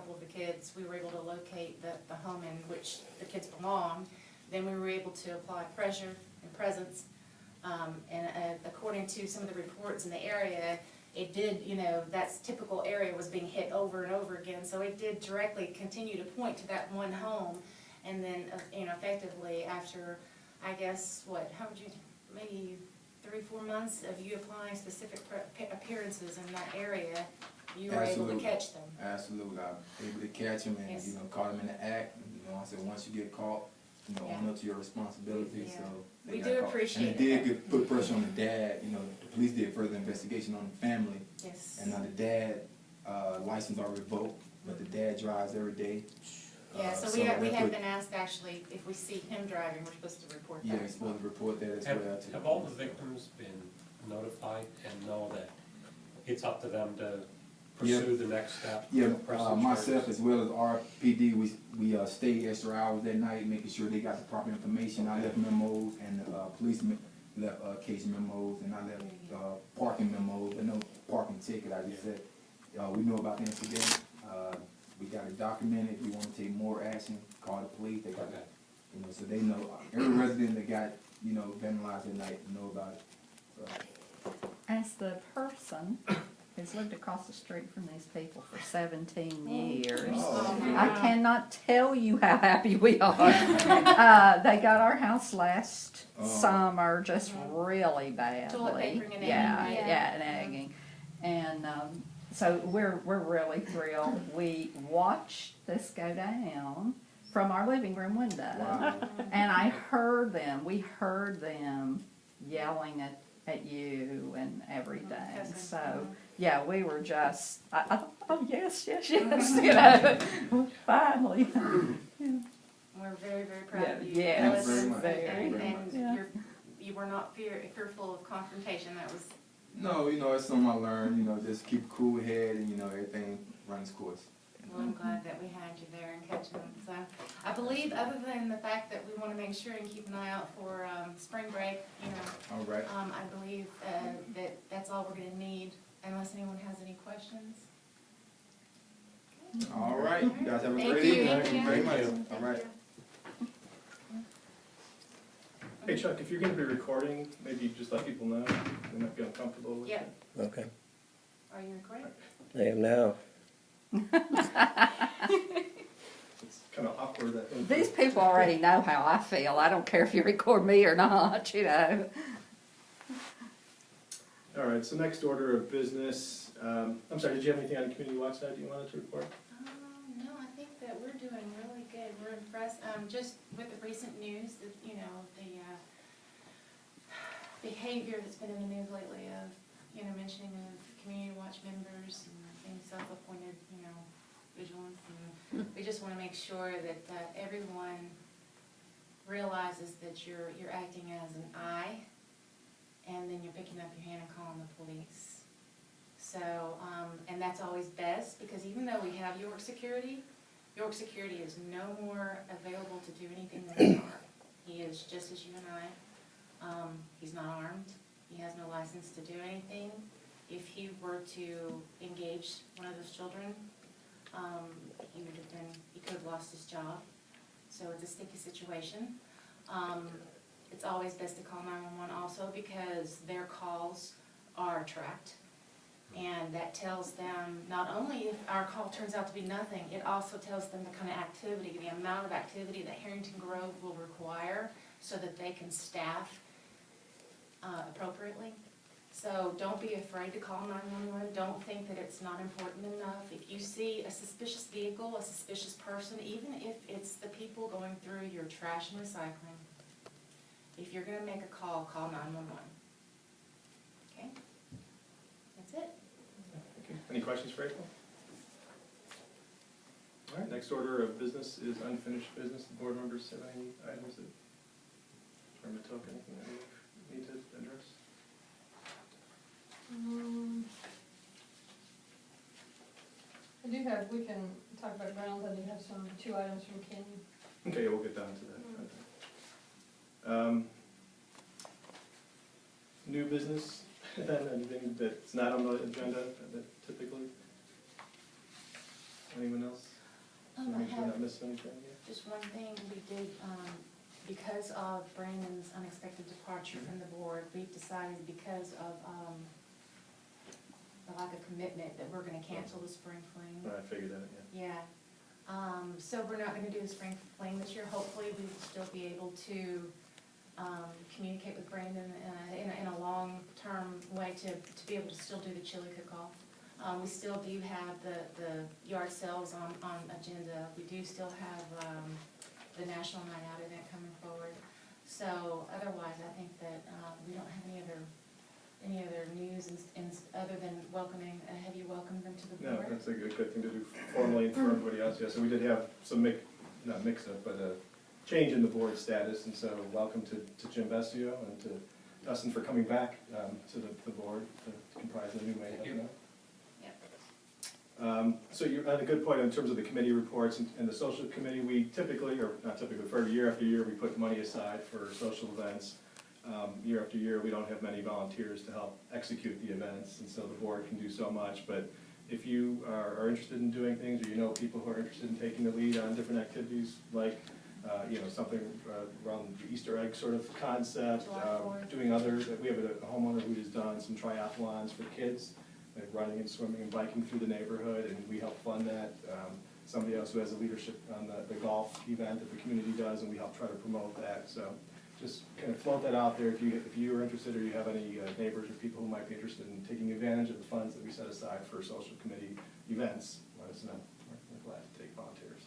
couple of the kids, we were able to locate the home in which the kids belong. Then we were able to apply pressure and presence. And according to some of the reports in the area, it did, you know, that typical area was being hit over and over again. So it did directly continue to point to that one home. And then, you know, effectively after, I guess, what, how would you, maybe 3-4 months of you applying specific appearances in that area, you were able to catch them. Absolutely. I was able to catch them and, Yes. you know, caught them in the act. You know, I said, once you get caught, you know, own up to your responsibility. Yeah. So We do appreciate it. And it did put pressure on the dad. You know, the police did further investigation on the family. Yes. And now the dad license are revoked, but the dad drives every day. Yeah, so we have been asked actually if we see him driving, we're supposed to report that. Yeah, we're supposed to report that as well. Have all the victims been notified and know that it's up to them to pursue the next step? Yeah, myself as well as RPD, we stayed extra hours that night, making sure they got the proper information. I left memos, and the police left case memos, and I left parking memos, but no parking ticket. I just said, we know about the incident. We got it documented. We want to take more action. Call the police. They got that, you know, so they know. Every resident that got, you know, vandalized at night know about it. So. As the person who's lived across the street from these people for 17 years, I cannot tell you how happy we are. They got our house last summer just really badly. Yeah, nagging. And so we're really thrilled. We watched this go down from our living room window. Wow. And we heard them yelling at you and everything. So yeah, we were just, I thought, oh yes, you know, finally. We're very, very proud of you. Yeah, very much. And you were not fearful of confrontation. That was. No, you know, it's something I learned, you know, just keep a cool head and, you know, everything runs course. Well, I'm glad that we had you there and catching them. So I believe, other than the fact that we want to make sure and keep an eye out for spring break, you know. All right. I believe that that's all we're going to need, unless anyone has any questions. All right. You guys have a Thank great you. evening. Thank you very much. Thank All right. you. Hey Chuck, if you're going to be recording, maybe just let people know. They might be uncomfortable with it. Okay, Are you recording? I am now. It's kind of awkward. I think. These people already know how I feel. I don't care if you record me or not, you know. All right, so next order of business. I'm sorry, did you have anything on the community watch side you wanted to report? No, I think that we're doing really good. We're impressed, just with the recent news, that, you know, the behavior that's been in the news lately of, you know, mentioning of community watch members and being self-appointed, you know, vigilance. And we just want to make sure that everyone realizes that you're acting as an eye, and then you're picking up your hand and calling the police. So, and that's always best, because even though we have York Security is no more available to do anything than we are. He is just as you and I. He's not armed. He has no license to do anything. If he were to engage one of those children, he could have lost his job. So it's a sticky situation. It's always best to call 911 also, because their calls are tracked. And that tells them, not only if our call turns out to be nothing, it also tells them the kind of activity, the amount of activity that Harrington Grove will require so that they can staff appropriately. So don't be afraid to call 911. Don't think that it's not important enough. If you see a suspicious vehicle, a suspicious person, even if it's the people going through your trash and recycling, if you're going to make a call, call 911. Okay? That's it. Okay. Any questions for April? All right, next order of business is unfinished business. The board members have any items that, or Matoka, anything that we need to address? I do have, we can talk about grounds, I do have two items from Ken. Okay, yeah, we'll get down to that. New business, anything that's not on the agenda that typically? Anyone else? So I make sure we're have not missing anything here. just one thing, we did, because of Brandon's unexpected departure from the board, we've decided because of, the lack of commitment that we're gonna cancel the spring fling. I figured that, yeah. Yeah, so we're not gonna do the spring fling this year. Hopefully, we will still be able to, communicate with Brandon in a long-term way to be able to still do the chili cook-off. We still do have the yard sales on agenda. We do still have, the National Night Out event coming forward. So otherwise, I think that, we don't have any other news other than welcoming, have you welcomed them to the No, board? that's a good thing to do formally and for everybody else, yeah. So we did have some not mix-up, but a change in the board status, and so welcome to Jim Vescio and to Dustin for coming back to the board to comprise the new mayor. Thank you. So you had a good point in terms of the committee reports and the social committee. We typically, or not typically, for year after year, we put money aside for social events. Year after year, we don't have many volunteers to help execute the events, and so the board can do so much. But if you are interested in doing things, or you know people who are interested in taking the lead on different activities, like something around the Easter egg sort of concept, doing other, we have a homeowner who has done some triathlons for kids, like running and swimming and biking through the neighborhood, and we help fund that. Somebody else who has a leadership on the golf event that the community does, and we help try to promote that. So just kind of float that out there if you are interested, or you have any neighbors or people who might be interested in taking advantage of the funds that we set aside for social committee events. Let us know. We're glad to take volunteers.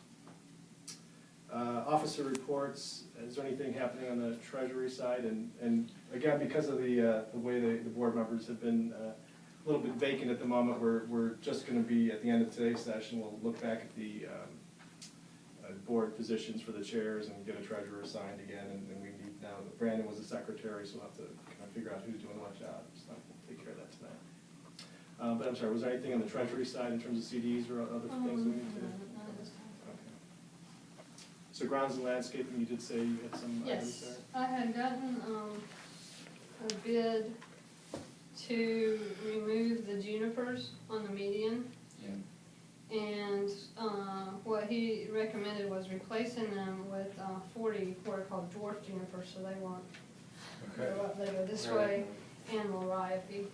Officer reports. Is there anything happening on the treasury side? And again, because of the way the board members have been a little bit vacant at the moment, we're just going to be, at the end of today's session, we'll look back at the board positions for the chairs and get a treasurer assigned again. And we need, now Brandon was the secretary, so we'll have to kind of figure out who's doing what job. So we'll take care of that tonight. But I'm sorry, was there anything on the treasury side in terms of CDs or other things that we need to do? Okay. So grounds and landscaping, you did say you had some items there? Yes, I had gotten a bid to remove the junipers on the median. Yeah. And what he recommended was replacing them with 40 what are called dwarf junipers, so they won't go up, they go this way, and Lariapi,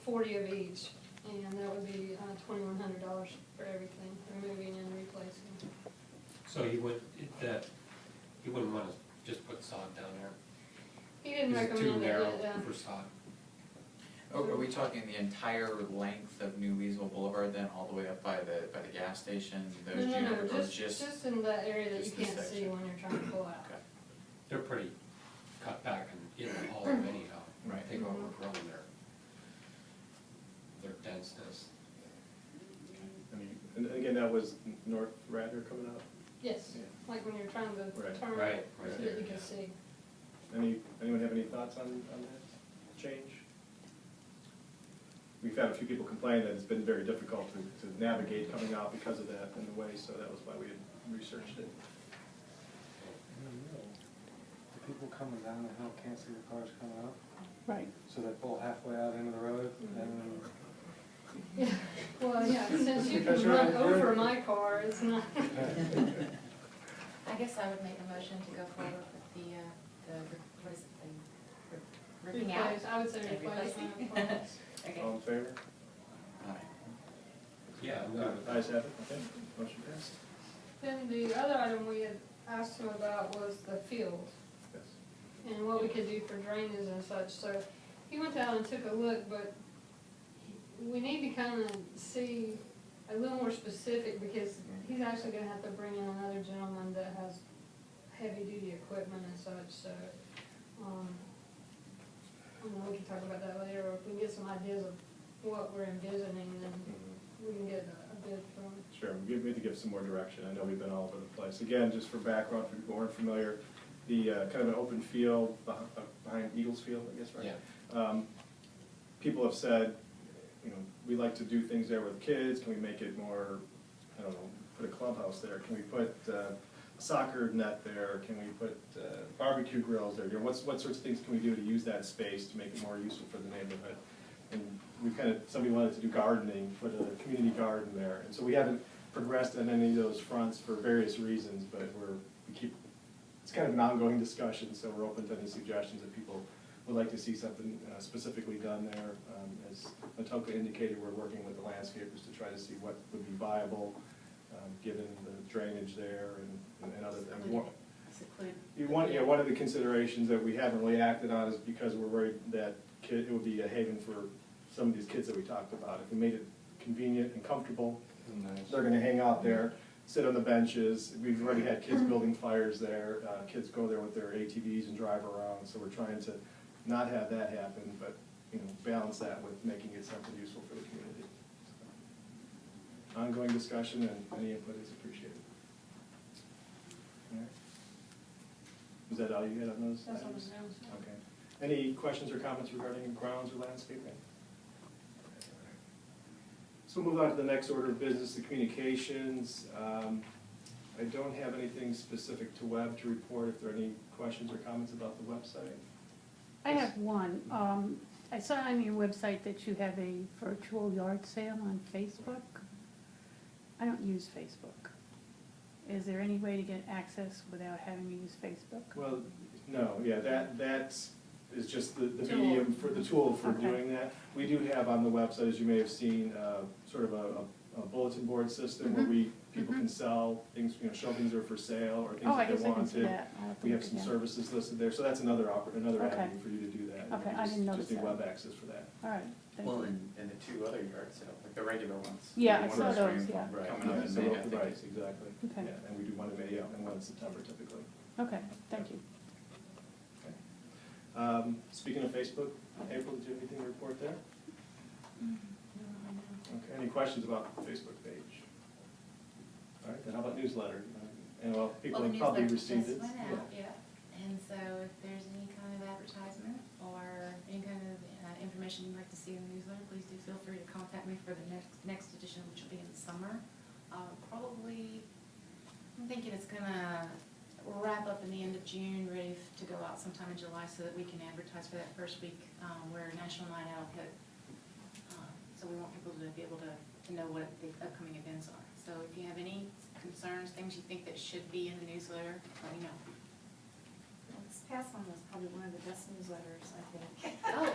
40 of each, and that would be $2,100 for everything, removing and replacing. So you wouldn't want to just put sod down there? He didn't Is it recommend too narrow it. for sod? Oh, are we talking the entire length of New Weasel Boulevard then, all the way up by the gas station? Those No, junipers, or just in that area that you just this can't see section? when you're trying to pull out. Okay. They're pretty cut back and in the hollow anyhow. Right. They've overgrown their denseness. And again, that was North Radnor coming out? Yes, Yeah. like when you're trying to Right. turn Right, so right that there, you can yeah. see. Anyone have any thoughts on that change? We've had a few people complain that it's been very difficult to navigate coming out because of that in the way, so that was why we had researched it. The people coming down the hill can't see the cars coming up, Right. so they pull halfway out into the road, and Yeah, well, yeah, since you Because can you're run on- you're- over my car, it's not. I guess I would make a motion to go forward with what is it, the ripping out? Replace, I would say And replacement. replacing. Okay. All in favor? Aye. Yeah, I'm good with that. Ayes have it, okay, motion passed. Then the other item we had asked him about was the field Yes. and what we could do for drainage and such, so he went out and took a look, but we need to kind of see a little more specific, because he's actually gonna have to bring in another gentleman that has heavy-duty equipment and such, so, I don't know, we can talk about that later, or if we can get some ideas of what we're envisioning, then we can get a bid from. Sure, we need to give some more direction. I know we've been all over the place. Again, just for background, for people who aren't familiar, the kind of an open field behind Eagles Field, I guess, right? Yeah. People have said, we like to do things there with kids. Can we make it more, I don't know, put a clubhouse there? Can we put a soccer net there? Can we put barbecue grills there? What sorts of things can we do to use that space to make it more useful for the neighborhood? And we somebody wanted to do gardening, put a community garden there. And so we haven't progressed on any of those fronts for various reasons, but it's kind of an ongoing discussion, so we're open to any suggestions if people would like to see something specifically done there. As Matoka indicated, we're working with the landscapers to try to see what would be viable, given the drainage there and other things. One of the considerations that we haven't really acted on is because we're worried that it would be a haven for some of these kids that we talked about. If we made it convenient and comfortable, they're gonna hang out there, sit on the benches. We've already had kids building fires there. Kids go there with their ATVs and drive around, so we're trying to not have that happen, but, balance that with making it something useful for the community. So, ongoing discussion and any input is appreciated. All right. Was that all you had on those That's on the items? grounds. Okay. Any questions or comments regarding grounds or landscaping? So we'll move on to the next order of business, the communications. I don't have anything specific to web to report. If there are any questions or comments about the website? I have one. I saw on your website that you have a virtual yard sale on Facebook. I don't use Facebook. Is there any way to get access without having to use Facebook? Well, no, yeah, that is just the medium for the tool for Okay. doing that. We do have on the website, as you may have seen, sort of a bulletin board system where people can sell things, show things that are for sale or things Oh, I that guess they I can see wanted. that. I'll have to We have look some again. services listed there, so that's another avenue Okay. for you to do that. Okay, I didn't notice Just need that. web access for that. All right, thank Well, you. and the two other yard sales, like the regular ones. Yeah, the I one saw in the those, spring yeah. Coming up Yeah, in so May, I think. right, exactly. Okay. Yeah, and we do one in May, and one in September typically. Okay, thank you. Okay. Speaking of Facebook, April, did you have anything to report there? Okay, any questions about the Facebook page? All right, then how about newsletter? And well, people Well, have the probably newsletter received it. just went out, yeah. And so if there's any kind of advertisement or any kind of information you'd like to see in the newsletter, please do feel free to contact me for the next edition, which will be in the summer. Probably, I'm thinking it's gonna wrap up in the end of June, ready to go out sometime in July so that we can advertise for that first week where National Night Out hit. So we want people to be able to know what the upcoming events are. So if you have any concerns, things you think that should be in the newsletter, let me know. This past one was probably one of the best newsletters, I think. Oh,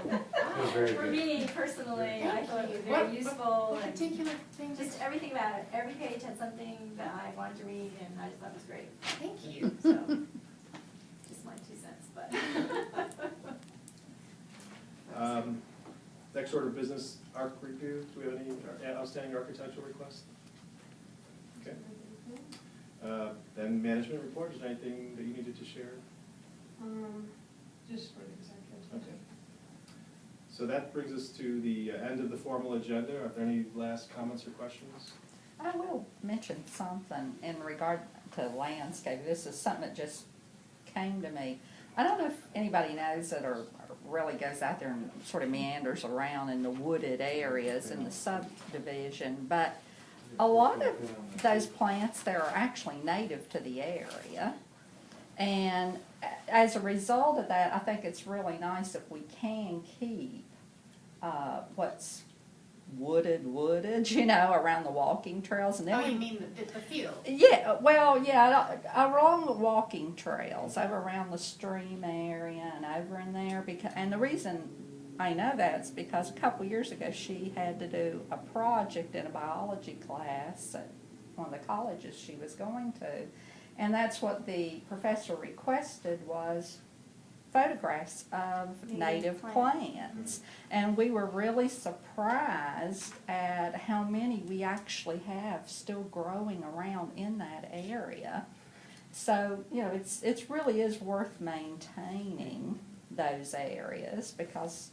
It was very For good. me personally, I thought it was What- very useful What and particular things? just everything about it. Every page had something that I wanted to read and I just thought it was great. Thank you. So, just my 2 cents, but. Next order of business, ARC review. Do we have any outstanding architectural requests? Okay. Then management report, is there anything that you needed to share? Just for the executive. Okay. So that brings us to the end of the formal agenda. Are there any last comments or questions? I will mention something in regard to landscape. This is something that just came to me. I don't know if anybody knows it or really goes out there and sort of meanders around in the wooded areas in the subdivision, but a lot of those plants there are actually native to the area. And as a result of that, I think it's really nice if we can keep what's wooded, around the walking trails. And then Oh, we you mean the field? yeah, well, yeah, along the walking trails, over around the stream area and over in there. And the reason I know that's because a couple years ago she had to do a project in a biology class at one of the colleges she was going to. And that's what the professor requested was photographs of native plants. And we were really surprised at how many we actually have still growing around in that area. So, it's really is worth maintaining those areas because,